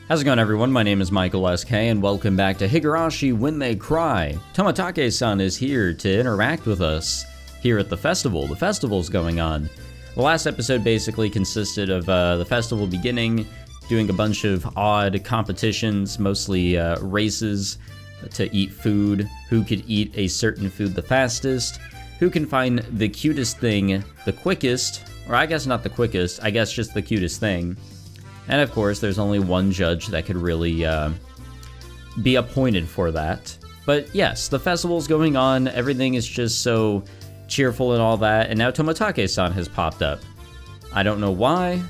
How's it going, everyone? My name is Michael SK, and welcome back to Higurashi When They Cry. Tomitake-san is here to interact with us here at the festival. The festival's going on. The last episode basically consisted of the festival beginning, doing a bunch of odd competitions, mostly races to eat food, who could eat a certain food the fastest, who can find the cutest thing the quickest, or I guess not the quickest, I guess just the cutest thing. And of course, there's only one judge that could really be appointed for that. But yes, the festival's going on, everything is just so cheerful and all that, and now Tomitake-san has popped up. I don't know why,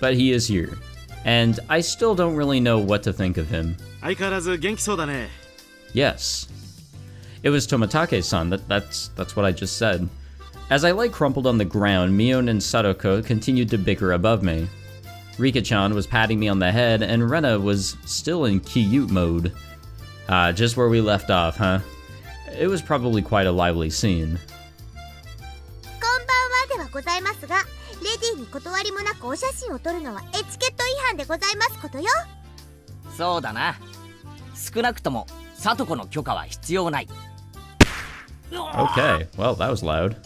but he is here. And I still don't really know what to think of him. Yes. It was Tomitake-san, that's what I just said. As I lay crumpled on the ground, Mion and Sadako continued to bicker above me. Rika-chan was patting me on the head, and Rena was still in cute mode. Just where we left off, huh? It was probably quite a lively scene. ございますが、レディーに断りもなくお写真を撮るのはエチケット違反でございますことよ。そうだな。少なくともサトコの許可は必要ない。Okay, well, that was loud.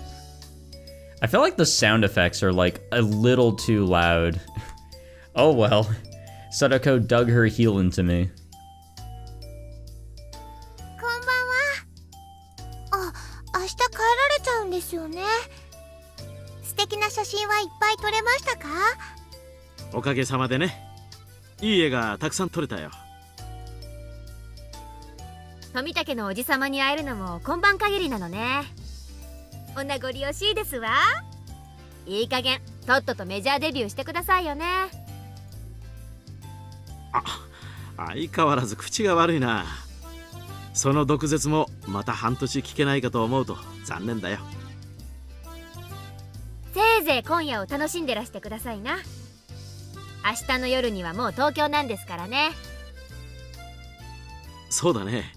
I feel like the sound effects are like a little too loud. Oh well. Sadako dug her heel into me. こんばんは。明日帰られちゃうんですよね。素敵な写真はいっぱい撮れましたか？おかげさまでね。いい絵がたくさん撮れたよ。富武のおじさまに会えるのも今晩限りなのね。お名残惜しいですわ。いい加減とっととメジャーデビューしてくださいよね。相変わらず口が悪いな。その毒舌もまた半年聞けないかと思うと残念だよ。せいぜい今夜を楽しんでらしてくださいな。明日の夜にはもう東京なんですからね。そうだね。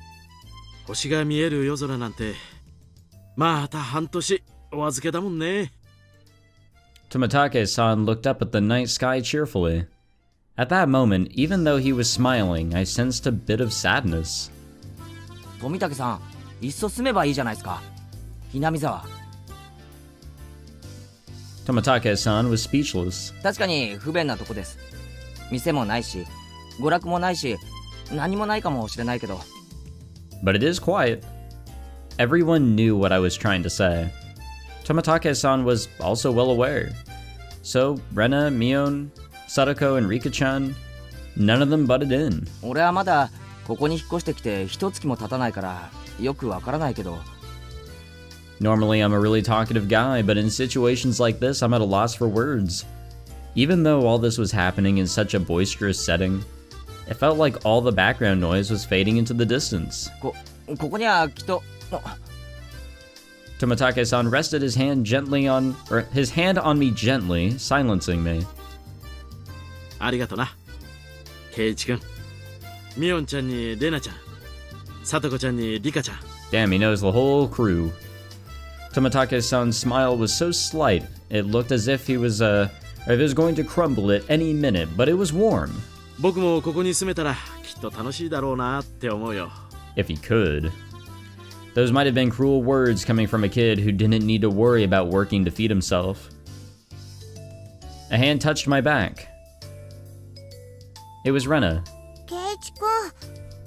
星が見える夜空なんてまた半年お預けだもんね。Tomitake-san looked up at the night sky cheerfully. At that moment, even though he was smiling, I sensed a bit of sadness. 富武さん、いっそ住めばいいじゃないですか。Hinamizawa。Tomitake-san was speechless. 確かに不便なとこです。店もないし、娯楽もないし、何もないかもしれないけど。But it is quiet. Everyone knew what I was trying to say. Tomitake-san was also well aware. So, Rena, Mion, Sadako, and Rika-chan, none of them butted in. 俺はまだここに引っ越してきて一月も経たないからよくわからないけど。Normally, I'm a really talkative guy, but in situations like this, I'm at a loss for words. Even though all this was happening in such a boisterous setting, it felt like all the background noise was fading into the distance. ここにはきっと。Tomitake-san rested his hand on me gently, silencing me. ありがとな。ケイチ君、ミオンちゃんにレナちゃん、サトコちゃんにリカちゃん。Damn, he knows the whole crew. Tomitake-san's smile was so slight, it looked as if he was going to crumble at any minute, but it was warm. 僕もここに住めたらきっと楽しいだろうなって思うよ。If he could. Those might have been cruel words coming from a kid who didn't need to worry about working to feed himself. A hand touched my back. It was Rena. ケイチ君、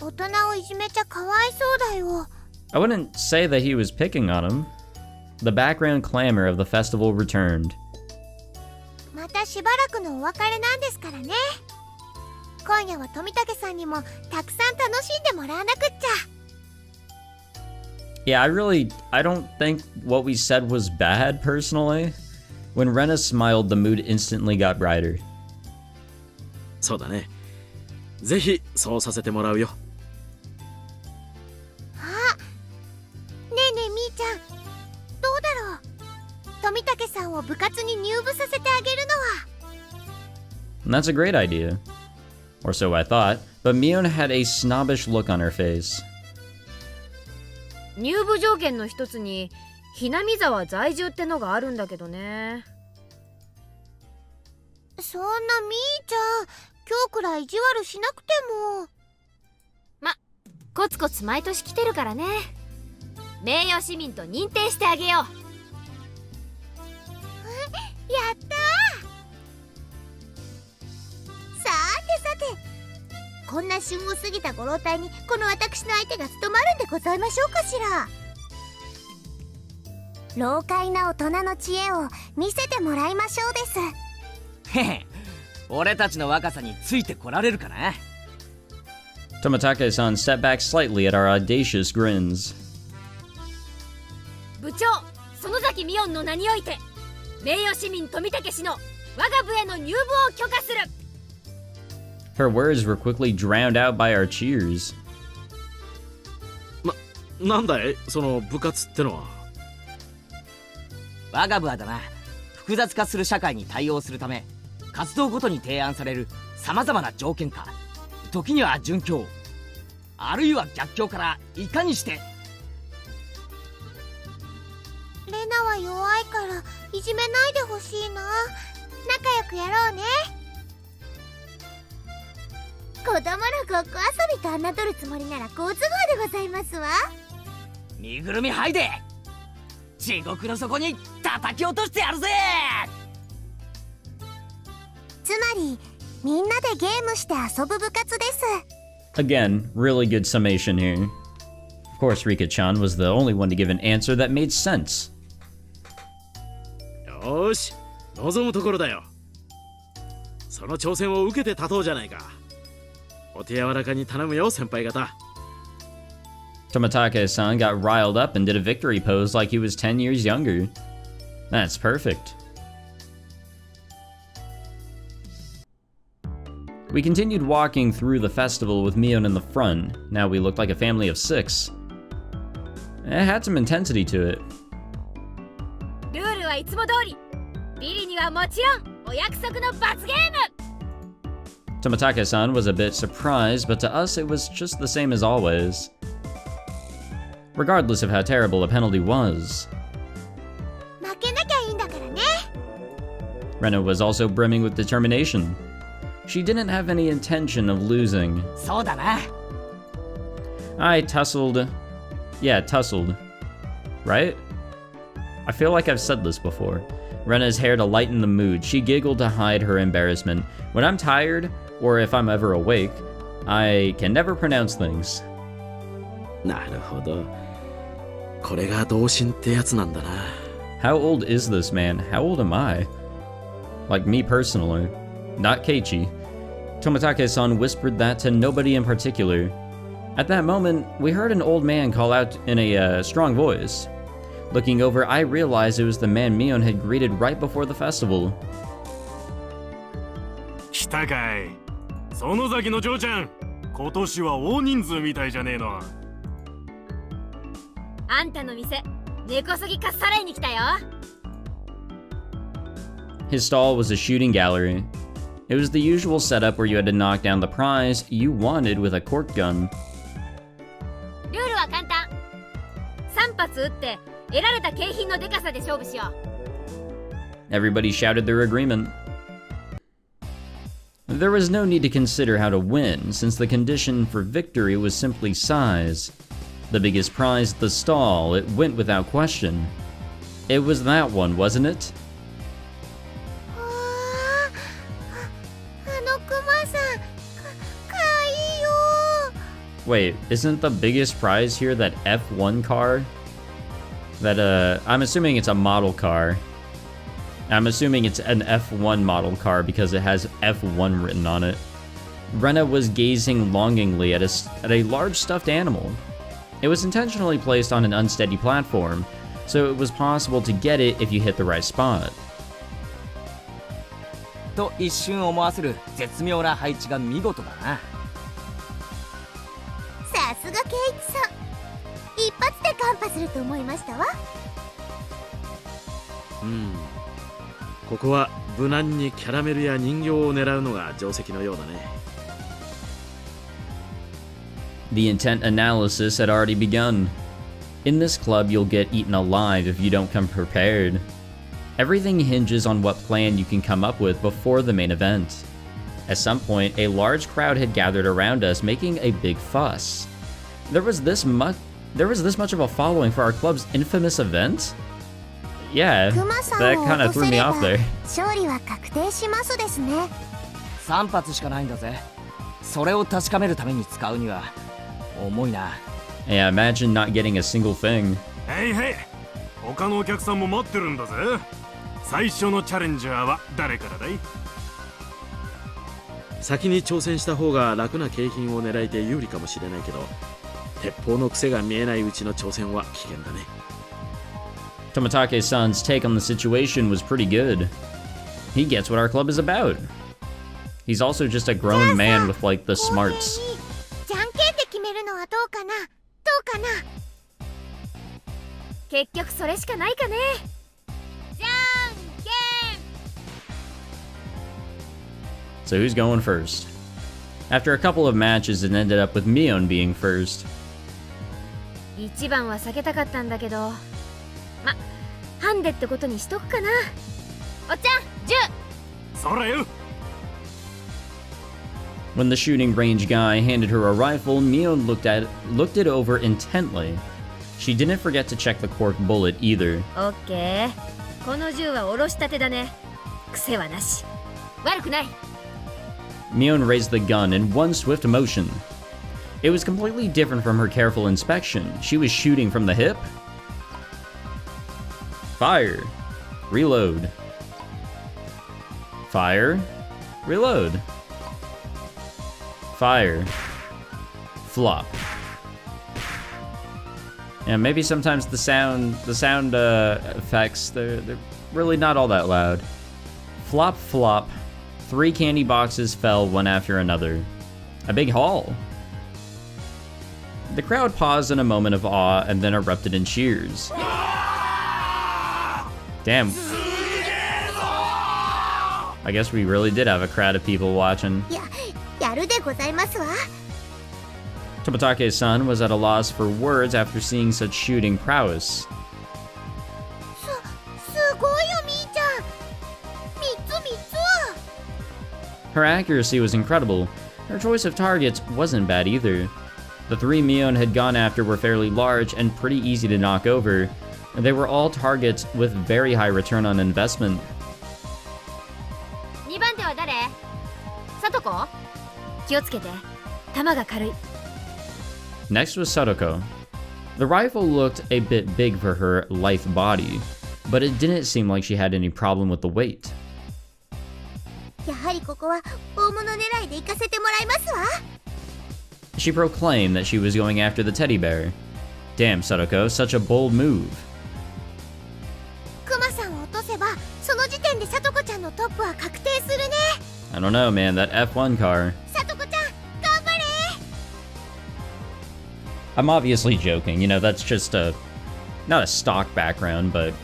大人をいじめちゃかわいそうだよ。I wouldn't say that he was picking on him. The background clamor of the festival returned. またしばらくのお別れなんですからね。今夜は富武さんにもたくさん楽しんでもらわなくっちゃ。Yeah, I don't think what we said was bad, personally. When Rena smiled, the mood instantly got brighter. そうだね。ぜひそうさせてもらうよ。あ、ねえねえみーちゃん、どうだろう。富武さんを部活に入部させてあげるのは。That's a great idea. Or so I thought, but Mion had a snobbish look on her face. 入部条件の一つにHinamizawa在住ってのがあるんだけどね。そんなみーちゃん、今日くらい意地悪しなくても。コツコツ毎年来てるからね。名誉市民と認定してあげよう。やったー。さてさて、こんな旬を過ぎたご老体にこの私の相手が務まるんでございましょうかしら。老快な大人の知恵を見せてもらいましょうです。へへ、俺たちの若さについてこられるかな。Tomitake-san stepped back slightly at our audacious grins. 部長、園崎美音の名において名誉市民富武氏の我が部への入部を許可する。 Her words were quickly drowned out by our cheers. なんだいその部活ってのは。我が部はだな、複雑化する社会に対応するため活動ごとに提案されるさまざまな条件下、時には順境、あるいは逆境からいかにして。レナは弱いからいじめないでほしいな。仲良くやろうね。子供のごっこ遊びと侮るつもりなら好都合でございますわ。身ぐるみ剥いで地獄の底に叩き落としてやるぜ。つまりみんなでゲームして遊ぶ部活です。 Again, really good summation here. Of course, Rika-chan was the only one to give an answer that made sense. よーし、望むところだよ。その挑戦を受けて立とうじゃないか。お手柔らかに頼むよ、先輩方。Tomitake-san got riled up and did a victory pose like he was 10 years younger. That's perfect. We continued walking through the festival with Mion in the front. Now we looked like a family of 6. It had some intensity to it. ルールはいつも通り。ビリにはもちろんお約束の罰ゲーム。 Tomitake-san was a bit surprised, but to us it was just the same as always. Regardless of how terrible the penalty was. 負けなきゃいいんだからね。 Rena was also brimming with determination. She didn't have any intention of losing. そうだな。I tussled. Yeah, tussled. Right? I feel like I've said this before. Rena's hair to lighten the mood. She giggled to hide her embarrassment. When I'm tired, or if I'm ever awake, I can never pronounce things. なるほど。これが同心ってやつなんだな。How old is this man? How old am I? Like me personally. Not Keiichi. Tomitake-san whispered that to nobody in particular. At that moment, we heard an old man call out in a strong voice. Looking over, I realized it was the man Mion had greeted right before the festival. 来たかい。園崎の嬢ちゃん、今年は大人数みたいじゃねえの。あんたの店、根こそぎかっさらいに来たよ。 His stall was a shooting gallery. It was the usual setup where you had to knock down the prize you wanted with a cork gun. ルールは簡単。3発撃って得られた景品のでかさで勝負しよう。 Everybody shouted their agreement. There was no need to consider how to win, since the condition for victory was simply size. The biggest prize at the stall, it went without question. It was that one, wasn't it? あのクマさん、かわいいよ。 Wait, isn't the biggest prize here that F1 car? That, I'm assuming it's a model car. I'm assuming it's an F1 model car because it has F1 written on it. Rena was gazing longingly at a large stuffed animal. It was intentionally placed on an unsteady platform, so it was possible to get it if you hit the right spot. と一瞬思わせる絶妙な配置が見事だな。さすがケイチさん、一発でカンパすると思いましたわ。ここは無難にキャラメルや人形を狙うのが定石のようだね。The intent analysis had already begun. In this club, you'll get eaten alive if you don't come prepared. Everything hinges on what plan you can come up with before the main event. At some point, a large crowd had gathered around us, making a big fuss. There was this much of a following for our club's infamous event? Yeah, that kind of threw me off there. 勝利は確定しますですね。3発しかないんだぜ。それを確かめるために使うには重いな。Yeah, imagine not getting a single thing. へいへい、他のお客さんも待ってるんだぜ。最初のチャレンジャーは誰からだい？先に挑戦した方が楽な景品を狙えて有利かもしれないけど、鉄砲の癖が見えないうちの挑戦は危険だね。Tomitake-san's take on the situation was pretty good. He gets what our club is about. He's also just a grown man with like the smarts. じゃんけんで決めるのはどうかな？どうかな？結局それしかないかね。じゃんけん。 So who's going first? After a couple of matches, it ended up with Mion being first. 一番は避けたかったんだけど、ま、ハンデってことにしとくかな。おっちゃん、10。そらよ。When the shooting range guy handed her a rifle, Mion looked it over intently. She didn't forget to check the cork bullet either. オッケー。この銃はおろしたてだね。癖はなし。悪くない。Mion raised the gun in one swift motion. It was completely different from her careful inspection. She was shooting from the hip. Fire. Reload. Fire. Reload. Fire. Flop. And maybe sometimes the sound effects, they're really not all that loud. Flop, flop. 3 candy boxes fell one after another. A big haul. The crowd paused in a moment of awe and then erupted in cheers. Damn. I guess we really did have a crowd of people watching. やるでございますわ。Tomitake-san was at a loss for words after seeing such shooting prowess. すごいよみーちゃん。3つ。 Her accuracy was incredible. Her choice of targets wasn't bad either. The 3 Mion had gone after were fairly large and pretty easy to knock over. They were all targets with very high return on investment. 2番手は誰？さとこ？気をつけて。弾が軽い。Next was Sadoko. The rifle looked a bit big for her lithe body, but it didn't seem like she had any problem with the weight. やはりここは大物狙いで行かせてもらいますわ。 She proclaimed that she was going after the teddy bear. Damn, Sadoko, such a bold move. クマさんを落とせば、その時点でさとこちゃんのトップは確定するね。 I don't know, man, that F1 car. さとこちゃん、頑張れ。 I'm obviously joking, you know, that's just not a stock background, but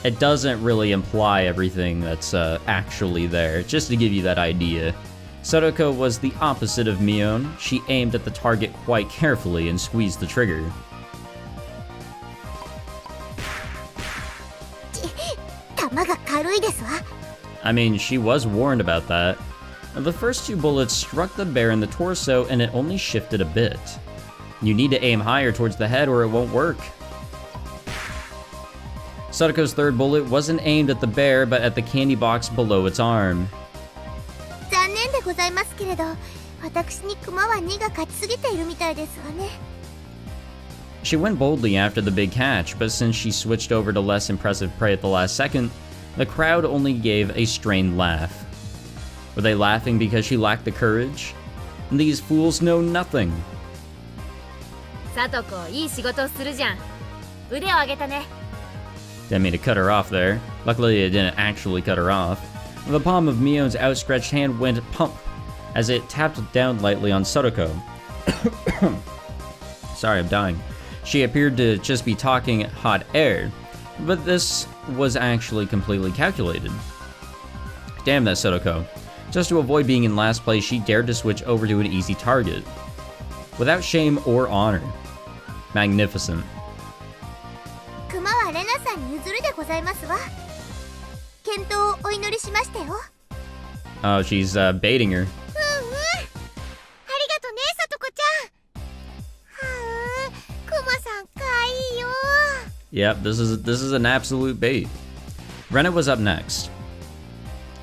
it doesn't really imply everything that's actually there, just to give you that idea. Sadoko was the opposite of Mion. She aimed at the target quite carefully and squeezed the trigger. 弾が軽いですわ。 I mean, she was warned about that. The first 2 bullets struck the bear in the torso and it only shifted a bit. You need to aim higher towards the head or it won't work. Sadako's 3rd bullet wasn't aimed at the bear but at the candy box below its arm. 残念でございますけれど、私にクマは2が勝ちすぎているみたいですわね。 She went boldly after the big catch, but since she switched over to less impressive prey at the last second, the crowd only gave a strained laugh. Were they laughing because she lacked the courage? These fools know nothing. さとこ、いい仕事をするじゃん。腕を上げたね。 Didn't mean to cut her off there. Luckily, it didn't actually cut her off. The palm of Mion's outstretched hand went pump as it tapped down lightly on Sadoko. Sorry, I'm dying. She appeared to just be talking hot air, but this was actually completely calculated. Damn that Sadoko. Just to avoid being in last place, she dared to switch over to an easy target. Without shame or honor. Magnificent. クマはレナさんに譲るでございますわ。健闘をお祈りしましたよ。Oh, she's baiting her. Yep, this is an absolute bait. Rena was up next.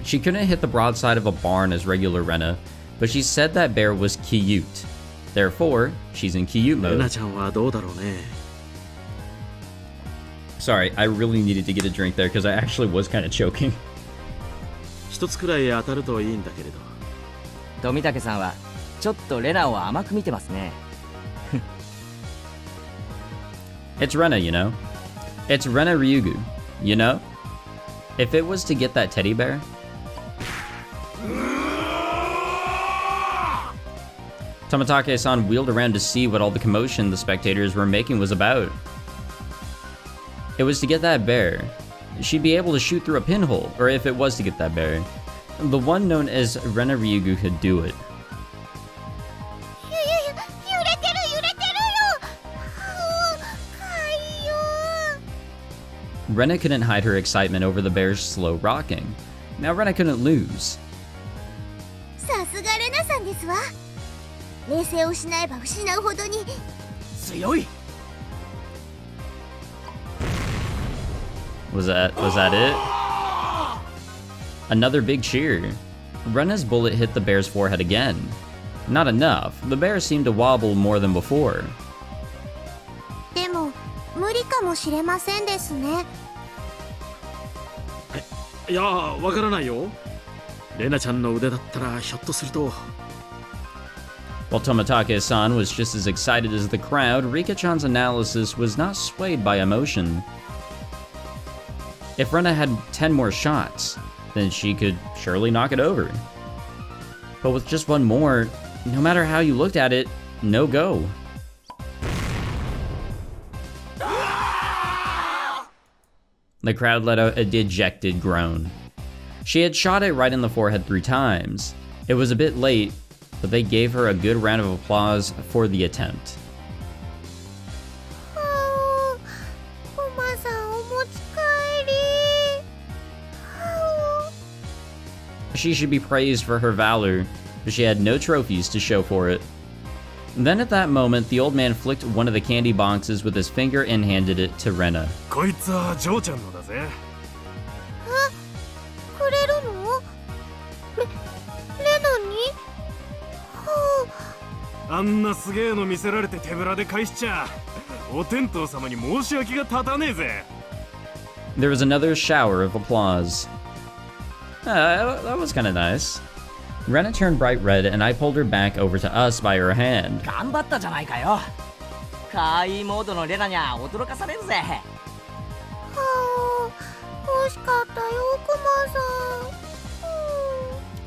She couldn't hit the broadside of a barn as regular Rena, but she said that bear was cute. Therefore, she's in cute レナ mode. ちゃんはどうだろうね。 Sorry, I really needed to get a drink there because I actually was kind of choking. 一つくらい当たるといいんだけれど。富武さんはちょっとレナを甘く見てますね。 It's Rena, you know? It's Rena Ryugu, you know? If it was to get that teddy bear... Tomitake-san wheeled around to see what all the commotion the spectators were making was about. It was to get that bear. She'd be able to shoot through a pinhole, or if it was to get that bear. The one known as Rena Ryugu could do it. 揺れてるよ。かいよ。 Rena couldn't hide her excitement over the bear's slow rocking. Now Rena couldn't lose. さすがレナさんですわ。冷静を失えば失うほどに。強い。 Was that it? Another big cheer. Rena's bullet hit the bear's forehead again. Not enough. The bear seemed to wobble more than before. でも無理かもしれませんですね。いやー、わからないよ。レナちゃんの腕だったらひょっとすると。 While Tomitake-san was just as excited as the crowd, Rika-chan's analysis was not swayed by emotion. If Rena had 10 more shots, then she could surely knock it over. But with just one more, no matter how you looked at it, no go. The crowd let out a dejected groan. She had shot it right in the forehead 3 times. It was a bit late, but they gave her a good round of applause for the attempt. コマさんお持ち帰り。 She should be praised for her valor, but she had no trophies to show for it. Then at that moment, the old man flicked one of the candy boxes with his finger and handed it to Rena. こいつはジョーちゃんのだぜ。くれるの？レナに？あんなすげえの見せられて手ぶらで返しちゃ、お天道様に申し訳が立たねえぜ。 There was another shower of applause. That was kind of nice. Rena turned bright red and I pulled her back over to us by her hand. 頑張ったじゃないかよ。かわいいモードのレナにゃ驚かされるぜ。惜しかったよ、クマさん。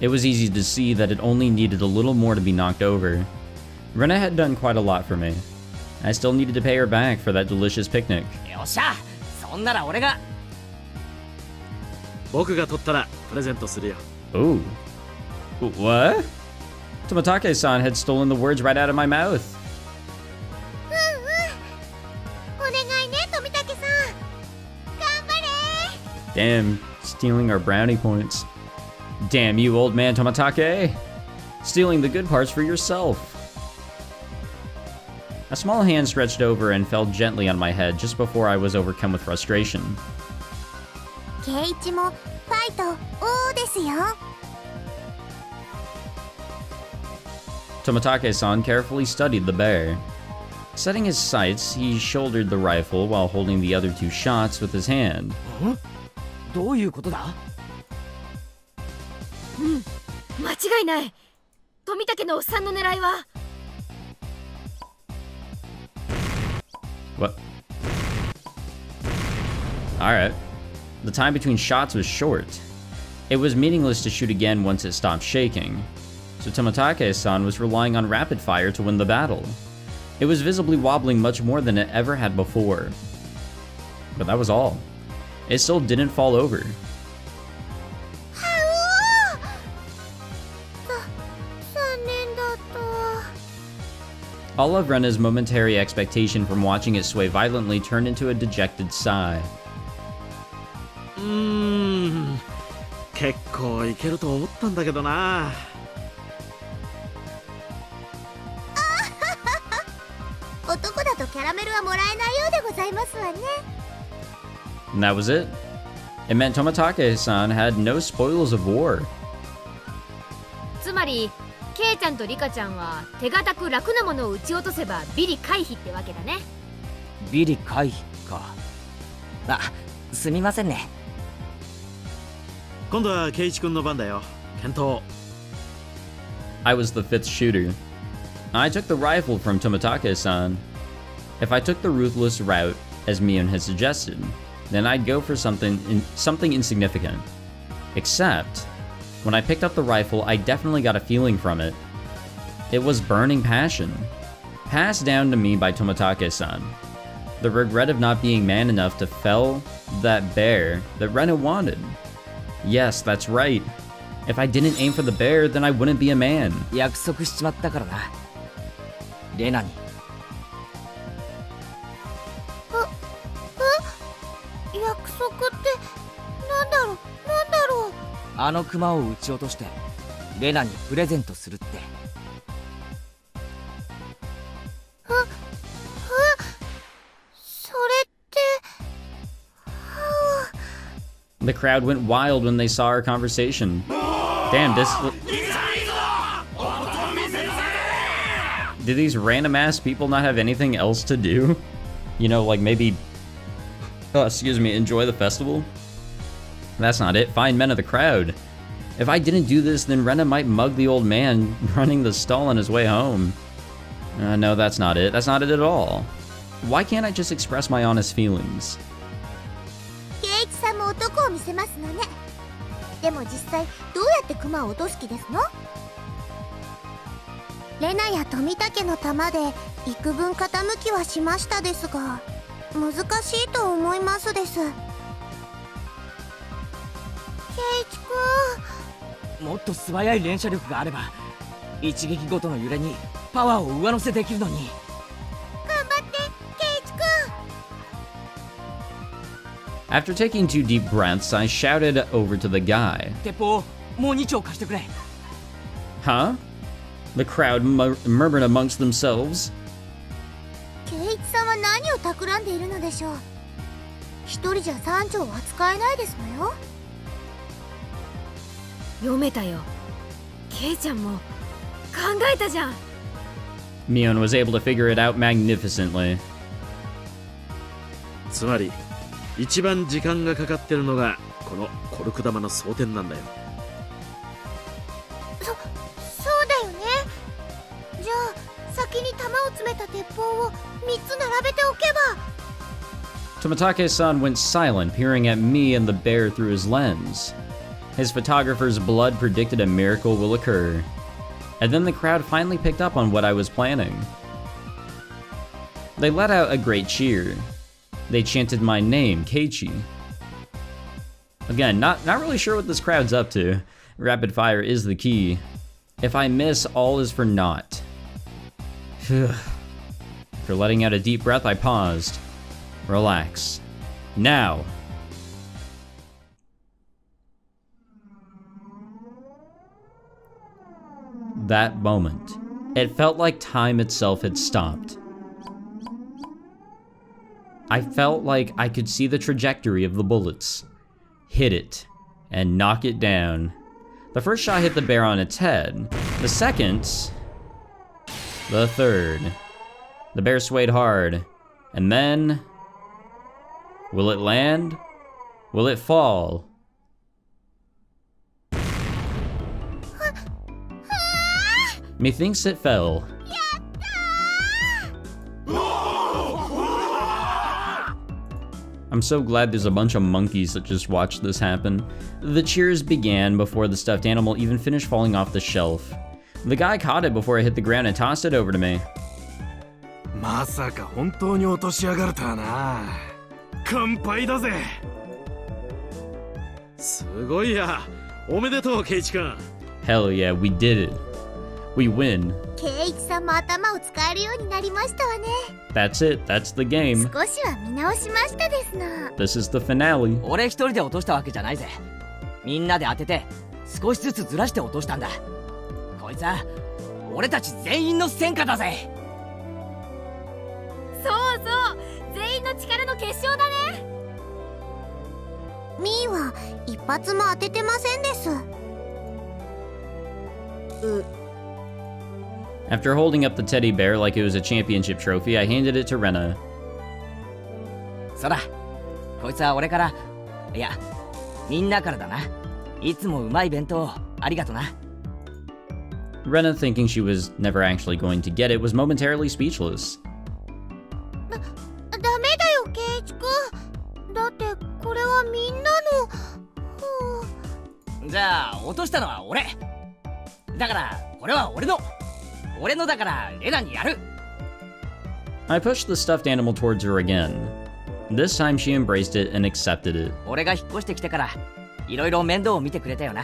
It was easy to see that it only needed a little more to be knocked over. Rena had done quite a lot for me. I still needed to pay her back for that delicious picnic. よっしゃ、そんなら俺が。僕が取ったらプレゼントするよ。 Ooh. What? Tomitake-san had stolen the words right out of my mouth. お願いね、富武さん。頑張れ。 Damn, stealing our brownie points. Damn you, old man Tomitake! Stealing the good parts for yourself. A small hand stretched over and fell gently on my head just before I was overcome with frustration. ケイチもファイト王ですよ。 Tomitake-san carefully studied the bear. Setting his sights, he shouldered the rifle while holding the other 2 shots with his hand. どういうことだ？間違いない。富武のおっさんの狙いは。 What? Alright. The time between shots was short. It was meaningless to shoot again once it stopped shaking. So Tomitake-san was relying on rapid fire to win the battle. It was visibly wobbling much more than it ever had before. But that was all. It still didn't fall over. 残念だったわ。 All of Rena's momentary expectation from watching it sway violently turned into a dejected sigh. 結構いけると思ったんだけどな。男だとキャラメルはもらえないようでございますわね。And that was it. It meant Tomitake-san had no spoils of war. つまりケイちゃんとリカちゃんは手堅く楽なものを撃ち落とせばビリ回避ってわけだね。ビリ回避か。あ、すみませんね。今度はケイチ君の番だよ。検討。I was the fifth shooter. I took the rifle from Tomitake-san. If I took the ruthless route, as Mion had suggested, then I'd go for something insignificant. Except, when I picked up the rifle, I definitely got a feeling from it. It was burning passion, passed down to me by Tomitake-san. The regret of not being man enough to fell that bear that Rena wanted. Yes, that's right. If I didn't aim for the bear, then I wouldn't be a man. 約束しちまったからな。レナに。約束ってなんだろう。あのクマを撃ち落としてレナにプレゼントするって。それって。The crowd went wild when they saw our conversation. Damn, do these random ass people not have anything else to do? You know, like maybe, enjoy the festival? That's not it. Find men of the crowd. If I didn't do this, then Rena might mug the old man running the stall on his way home. No, that's not it. That's not it at all. Why can't I just express my honest feelings? ケイチさんも男を見せますのね。でも実際どうやってクマを落とす気ですの？レナや富武の玉で幾分傾きはしましたですが、難しいと思いますです。ケイチ君。もっと素早い連射力があれば一撃ごとの揺れにパワーを上乗せできるのに。頑張ってケイチ君。After taking 2 deep breaths, I shouted over to the guy. 鉄砲もう2丁貸してくれ。 Huh? The crowd murmured amongst themselves. ケイチさんは何を企んでいるのでしょう。一人じゃ3丁は使えないですのよ。読めたよ。ケイちゃんも考えたじゃん。Mion was able to figure it out magnificently. つまり一番時間がかかってるのがこのコルク玉の装填なんだよ。そうだよね。じゃあ先に弾を詰めた鉄砲を3つ並べておけば。Tomitake-san went silent, peering at me and the bear through his lens. His photographer's blood predicted a miracle will occur. And then the crowd finally picked up on what I was planning. They let out a great cheer. They chanted my name, Keiichi. Again, not really sure what this crowd's up to. Rapid fire is the key. If I miss, all is for naught. For letting out a deep breath, I paused. Relax. Now. That moment, it felt like time itself had stopped. I felt like I could see the trajectory of the bullets, hit it, and knock it down. The first shot hit the bear on its head. The second, the third. The bear swayed hard, and then, will it land? Will it fall? Methinks it fell. I'm so glad there's a bunch of monkeys that just watched this happen. The cheers began before the stuffed animal even finished falling off the shelf. The guy caught it before it hit the ground and tossed it over to me. まさか本当に落としやがるとはな。乾杯だぜ。すごいや。おめでとうケイチ君。 Hell yeah, we did it. We win. ケイチさんも頭を使えるようになりましたわね。 That's it. That's the game. 少しは見直しましたですの。 This is the finale. 俺一人で落としたわけじゃないぜ。みんなで当てて少しずつずらして落としたんだ。こいつは俺たち全員の戦果だぜ。そうそう、全員の力の結晶だね。ミーは一発も当ててませんです。After holding up the teddy bear like it was a championship trophy, I handed it to Rena. そうだ、こいつは俺から、いや、みんなからだな。いつもうまい弁当ありがとな。Rena, thinking she was never actually going to get it, was momentarily speechless. ダメだよケイチ君。だってこれはみんなの。じゃあ落としたのは俺だから、これは俺のだからレナにやる。 I pushed the stuffed animal towards her again. This time she embraced it and accepted it. 俺が引っ越してきてからいろいろ面倒を見てくれたよな。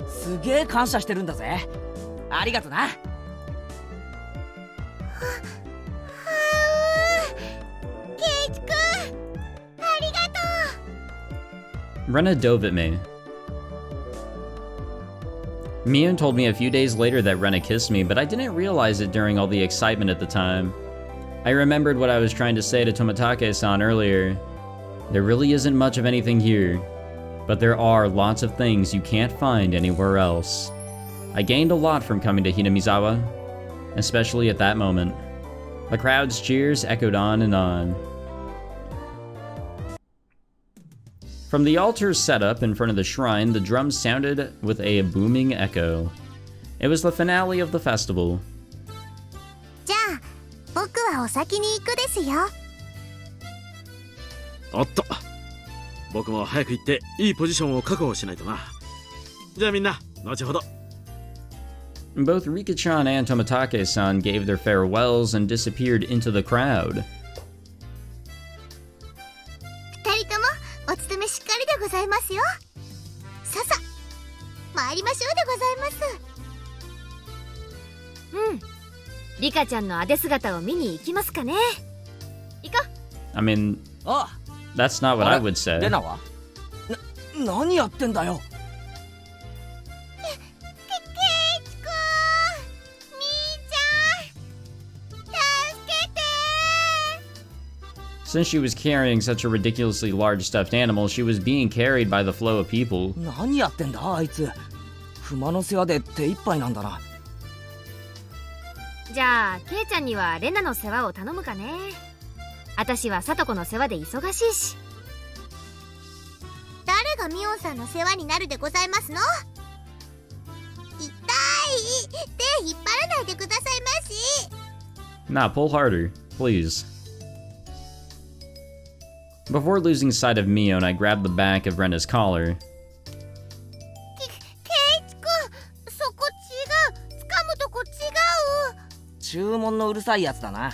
すげえ感謝してるんだぜ。ありがとな。ケイチ君、ありがとう。 Rena dove at me. Mion told me a few days later that Rena kissed me, but I didn't realize it during all the excitement at the time. I remembered what I was trying to say to Tomitake-san earlier. There really isn't much of anything here, but there are lots of things you can't find anywhere else. I gained a lot from coming to Hinamizawa, especially at that moment. The crowd's cheers echoed on and on. From the altar set up in front of the shrine, the drums sounded with a booming echo. It was the finale of the festival. じゃあ僕はお先に行くですよ。おっと、僕も早く行っていいポジションを確保しないとな。じゃあみんな、後ほど。Both Rika-chan and Tomitake-san gave their farewells and disappeared into the crowd. 二人ともお勤めしっかりでございますよ。ささ参りましょうでございます。うん、リカちゃんのあで姿を見に行きますかね。行こう。 I mean, あ、 that's not what I would say. レナは何やってんだよ。ケイチ君、みーちゃん、助けて。 Since she was carrying such a ridiculously large stuffed animal, she was being carried by the flow of people. 何やってんだあいつ。熊の世話で手一杯なんだな。じゃあケイちゃんにはレナの世話を頼むかね。私はサトコの世話で忙しいし。誰がミオンさんの世話になるでございますの。痛い、手引っ張らないでくださいまし。 Nah, pull harder, please. Before losing sight of Mion, I grabbed the back of Rena's collar. ケイチ君、そこ違う。掴むとこ違う。注文のうるさいやつだな。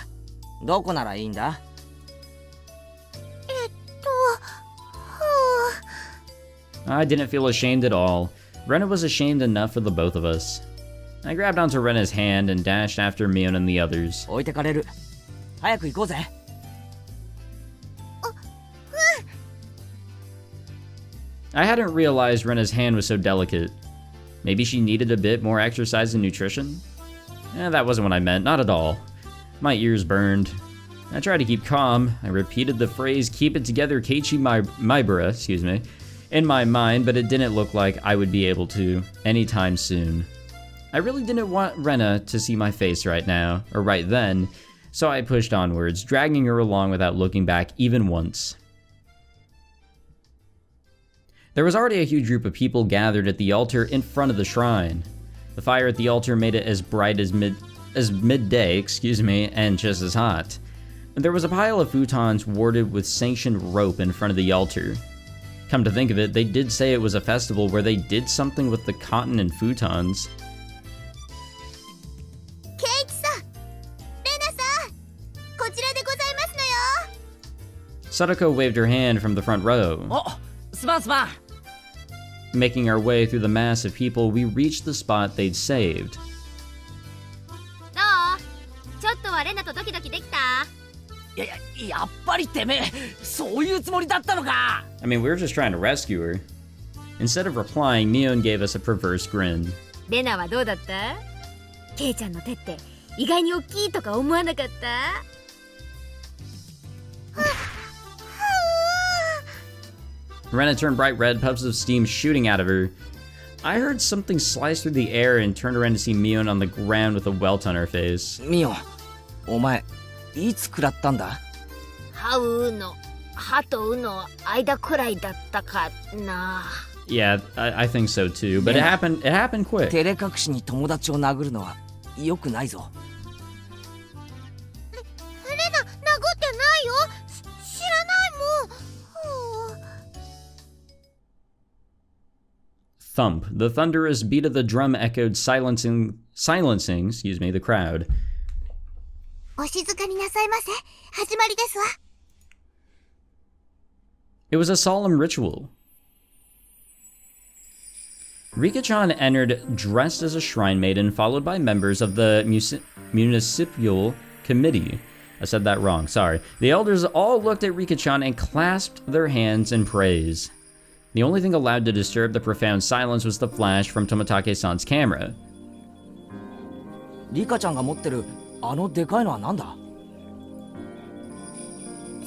どこならいいんだ。I didn't feel ashamed at all. Rena was ashamed enough for the both of us. I grabbed onto Rena's hand and dashed after Mion and the others. 置いてかれる。早く行こうぜ。I hadn't realized Rena's hand was so delicate. Maybe she needed a bit more exercise and nutrition? That wasn't what I meant, not at all. My ears burned. I tried to keep calm. I repeated the phrase, "Keep it together, Keiichi Maibara," in my mind, but it didn't look like I would be able to anytime soon. I really didn't want Rena to see my face right now, or right then, so I pushed onwards, dragging her along without looking back even once. There was already a huge group of people gathered at the altar in front of the shrine. The fire at the altar made it as bright as midday, and just as hot. There was a pile of futons warded with sanctioned rope in front of the altar. Come to think of it, they did say it was a festival where they did something with the cotton and futons. ケイチさん、レナさん、こちらでございますのよ。 Sadako waved her hand from the front row. お、すまんすまん。 Making our way through the mass of people, we reached the spot they'd saved. どう？ちょっとはレナとドキドキできた？やっぱりてめえ、そういうつもりだったのか。 I mean, we were just trying to rescue her. Instead of replying, Mion gave us a perverse grin. レナはどうだった？ケイちゃんの手って意外に大きいとか思わなかった？ Rena turned bright red, puffs of steam shooting out of her. I heard something slice through the air and turned around to see Mion on the ground with a welt on her face. ミオン、お前いつ食らったんだ？歯うの歯とうの間くらいだったかな。Yeah, I think so too, but it happened quick. 照れ隠しに友達を殴るのは良くないぞ。レナ、殴ってないよ。知らないもん。Thump. The thunderous beat of the drum echoed, silencing, the crowd. お静かになさいませ。始まりですわ。It was a solemn ritual. Rika-chan entered dressed as a shrine maiden, followed by members of the municipal committee. I said that wrong, sorry. The elders all looked at Rika-chan and clasped their hands in praise. The only thing allowed to disturb the profound silence was the flash from Tomitake-san's camera. リカちゃんが持ってるあのでかいのはなんだ？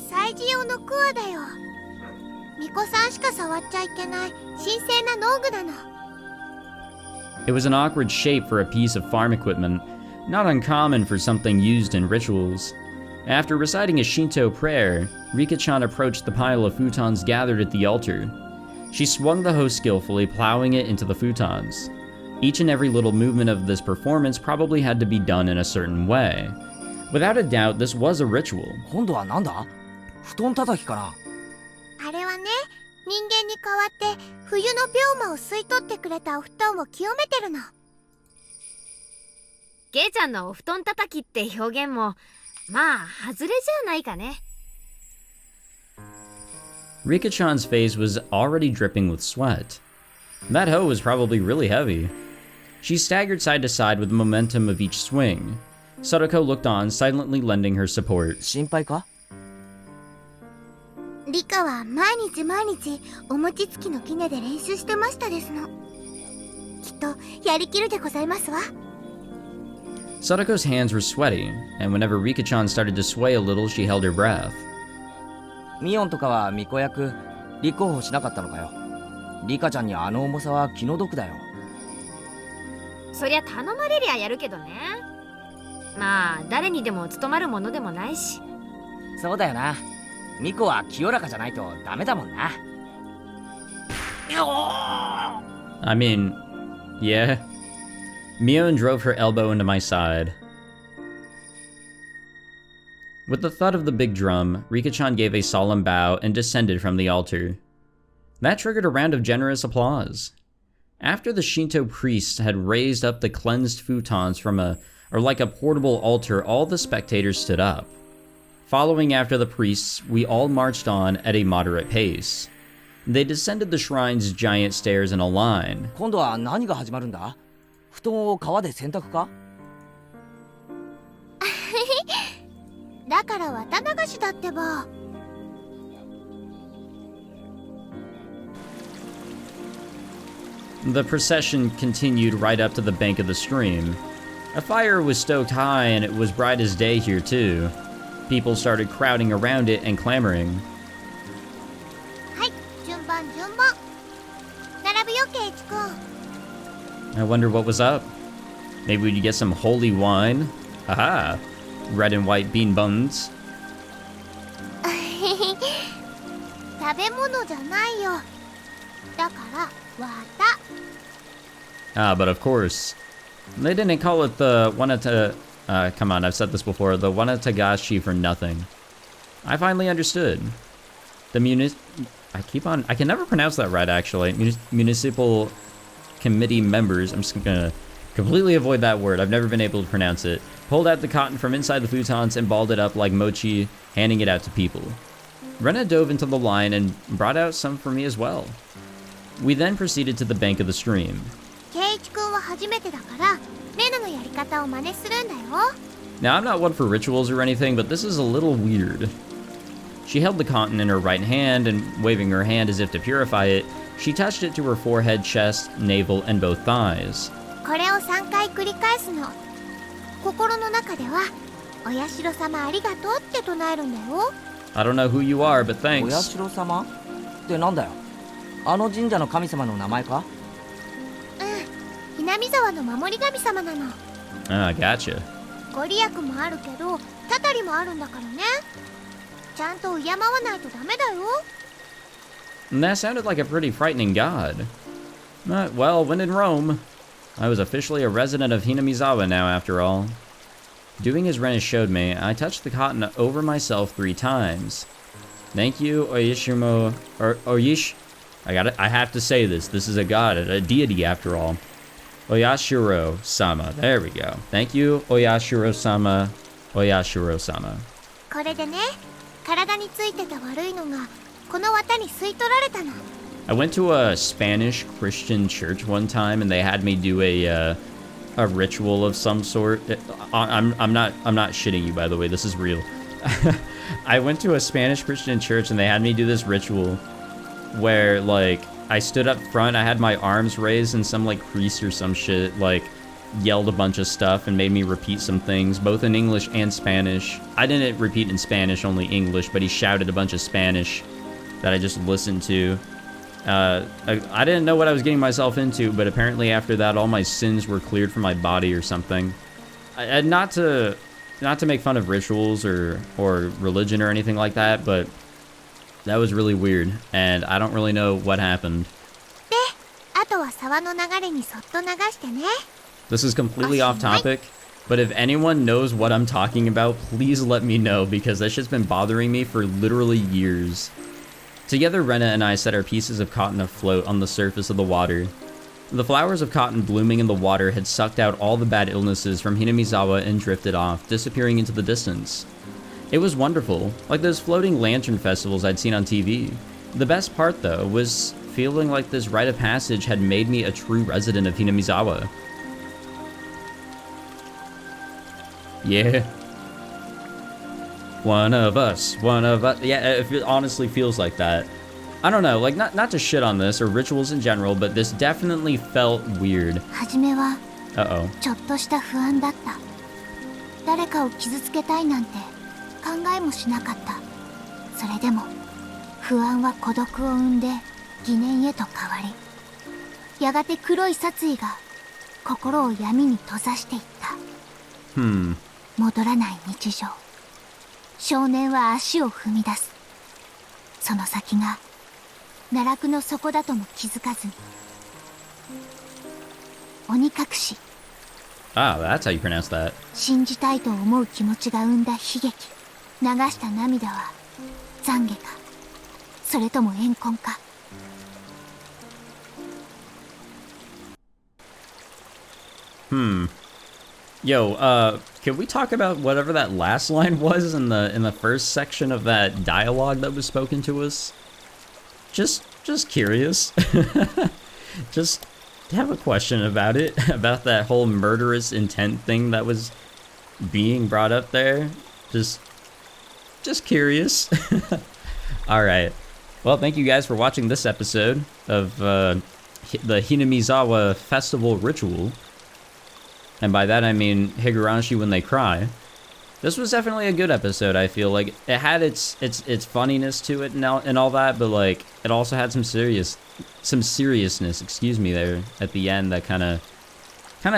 祭事用のクワだよ。巫女さんしか触っちゃいけない神聖な農具なの。It was an awkward shape for a piece of farm equipment, not uncommon for something used in rituals. After reciting a Shinto prayer, Rika-chan approached the pile of futons gathered at the altar. She swung the hoe skillfully, plowing it into the futons. Each and every little movement of this performance probably had to be done in a certain way. Without a doubt, this was a ritual. 今度はなんだ？布団叩きかな？あれはね、人間に代わって冬の病魔を吸い取ってくれたお布団を清めてるの。ケイちゃんのお布団叩きって表現もまあ外れじゃないかね。Rika-chan's face was already dripping with sweat. That hoe was probably really heavy. She staggered side to side with the momentum of each swing. Sadako looked on, silently lending her support. 心配か？リカは毎日お餅つきの杵で練習してましたですの。きっとやりきるでございますわ。Sadako's hands were sweaty, and whenever Rika-chan started to sway a little, she held her breath. ミオンとかは巫女役立候補しなかったのかよ。リカちゃんにあの重さは気の毒だよ。そりゃ頼まれりゃやるけどね。まあ誰にでも務まるものでもないし。そうだよな。ミコは清らかじゃないとダメだもんな。I mean, yeah. Mion drove her elbow into my side. With the thud of the big drum, Rika-chan gave a solemn bow and descended from the altar. That triggered a round of generous applause. After the Shinto priests had raised up the cleansed futons from like a portable altar, all the spectators stood up. Following after the priests, we all marched on at a moderate pace. They descended the shrine's giant stairs in a line. 今度は何が始まるんだ？布団を川で洗濯か？だから綿流しだってば。The procession continued right up to the bank of the stream. A fire was stoked high and it was bright as day here too. People started crowding around it and clamoring. はい、順番。並ぶよ、ケイチ君。I wonder what was up. Maybe we'd get some holy wine? Haha! Red and white bean buns. 食べ物じゃないよ。だから綿。Ah, but of course. They didn't call it the come on, I've said this before, the Onikakashu for nothing. I finally understood. The I can never pronounce that right actually. Municipal committee members, I'm just gonna completely avoid that word, I've never been able to pronounce it, pulled out the cotton from inside the futons and balled it up like mochi, handing it out to people. Rena dove into the line and brought out some for me as well. We then proceeded to the bank of the stream. ケイチ君は初めてだから、レナのやり方を真似するんだよ。Now, I'm not one for rituals or anything, but this is a little weird. She held the cotton in her right hand and, waving her hand as if to purify it, she touched it to her forehead, chest, navel, and both thighs. これを3回繰り返すの。心の中では、お社様ありがとうって唱えるんだよ。I don't know who you are, but お thanks. 社様ってなんだよ？あの神社の神様の名前か？うん、Hinamizawaの守り神様なの。Ah, gotcha. ご利益もあるけど、たたりもあるんだからね。ちゃんと敬わないとダメだよ。And that sounded like a pretty frightening god. Well, when in Rome, I was officially a resident of Hinamizawa now, after all. Doing as Ren showed me, I touched the cotton over myself 3 times. Thank you, Oyishimo, or Oyish. I have to say this. This is a god, a deity after all. Oyashiro-sama. There we go. Thank you, Oyashiro-sama. Oyashiro-sama. これでね、体についてた悪いのがこの綿に吸い取られたの。I went to a Spanish Christian church one time, and they had me do a ritual of some sort. I'm not shitting you, by the way. This is real. I went to a Spanish Christian church, and they had me do this ritual where, like, I stood up front, I had my arms raised, and some, like, priest or some shit, like, yelled a bunch of stuff and made me repeat some things, both in English and Spanish. I didn't repeat in Spanish, only English, but he shouted a bunch of Spanish that I just listened to. I didn't know what I was getting myself into, but apparently after that, all my sins were cleared from my body or something. Not to make fun of rituals or religion or anything like that, but that was really weird, and I don't really know what happened. で、あとは沢の流れにそっと流してね。This is completely off topic, but if anyone knows what I'm talking about, please let me know, because that shit's been bothering me for literally years. Together, Rena and I set our pieces of cotton afloat on the surface of the water. The flowers of cotton blooming in the water had sucked out all the bad illnesses from Hinamizawa and drifted off, disappearing into the distance. It was wonderful, like those floating lantern festivals I'd seen on TV. The best part, though, was feeling like this rite of passage had made me a true resident of Hinamizawa. Yeah. One of us. Yeah, it honestly feels like that. I don't know, like, not to shit on this or rituals in general, but this definitely felt weird. 初めは Uh-oh. ちょっとした不安だった。誰かを傷つけたいなんて考えもしなかった。それでも不安は孤独を生んで疑念へと変わり、やがて黒い殺意が心を闇に閉ざしていった。戻らない日常。少年は足を踏み出す。その先が奈落の底だとも気づかずに。鬼隠し。Ah, that's how you pronounce that. 信じたいと思う気持ちが生んだ悲劇。流した涙は懺悔か、それとも怨恨か。Yo, can we talk about whatever that last line was in the first section of that dialogue that was spoken to us? Just curious. Just have a question about it, about that whole murderous intent thing that was being brought up there. Just curious. All right. Well, thank you guys for watching this episode of the Hinamizawa Festival Ritual. And by that I mean Higurashi When They Cry. This was definitely a good episode, I feel like. It had its funniness to it and all that, but like it also had some seriousness, excuse me, there at the end that kind of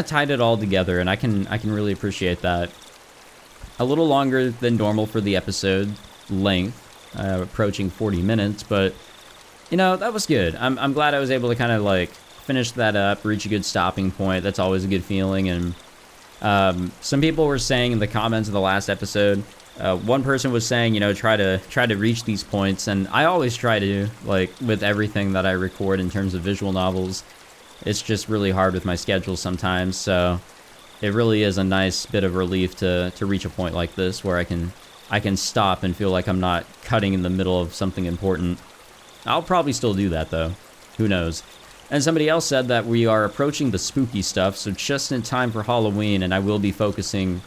tied it all together, and I can really appreciate that. A little longer than normal for the episode length, approaching 40 minutes, but you know, that was good. I'm glad I was able to kind of like finish that up, reach a good stopping point. That's always a good feeling. And some people were saying in the comments of the last episode, one person was saying, you know, try to reach these points, and I always try to, like with everything that I record in terms of visual novels. It's just really hard with my schedule sometimes, so it really is a nice bit of relief to reach a point like this where I can stop and feel like I'm not cutting in the middle of something important. I'll probably still do that though. Who knows? And somebody else said that we are approaching the spooky stuff, so just in time for Halloween, and I will be focusing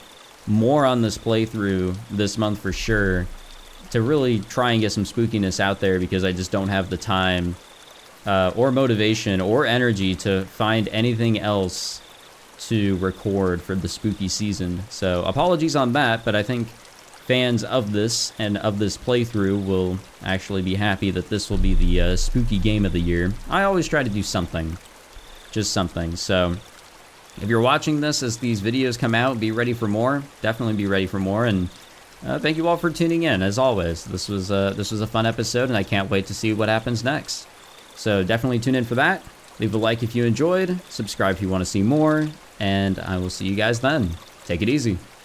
more on this playthrough this month for sure, to really try and get some spookiness out there, because I just don't have the time or motivation or energy to find anything else to record for the spooky season. So apologies on that, but I think fans of this and of this playthrough will actually be happy that this will be the spooky game of the year. I always try to do something. Just something. So if you're watching this as these videos come out, be ready for more. Definitely be ready for more. And thank you all for tuning in. As always, this was a fun episode, and I can't wait to see what happens next. So definitely tune in for that. Leave a like if you enjoyed. Subscribe if you want to see more. And I will see you guys then. Take it easy.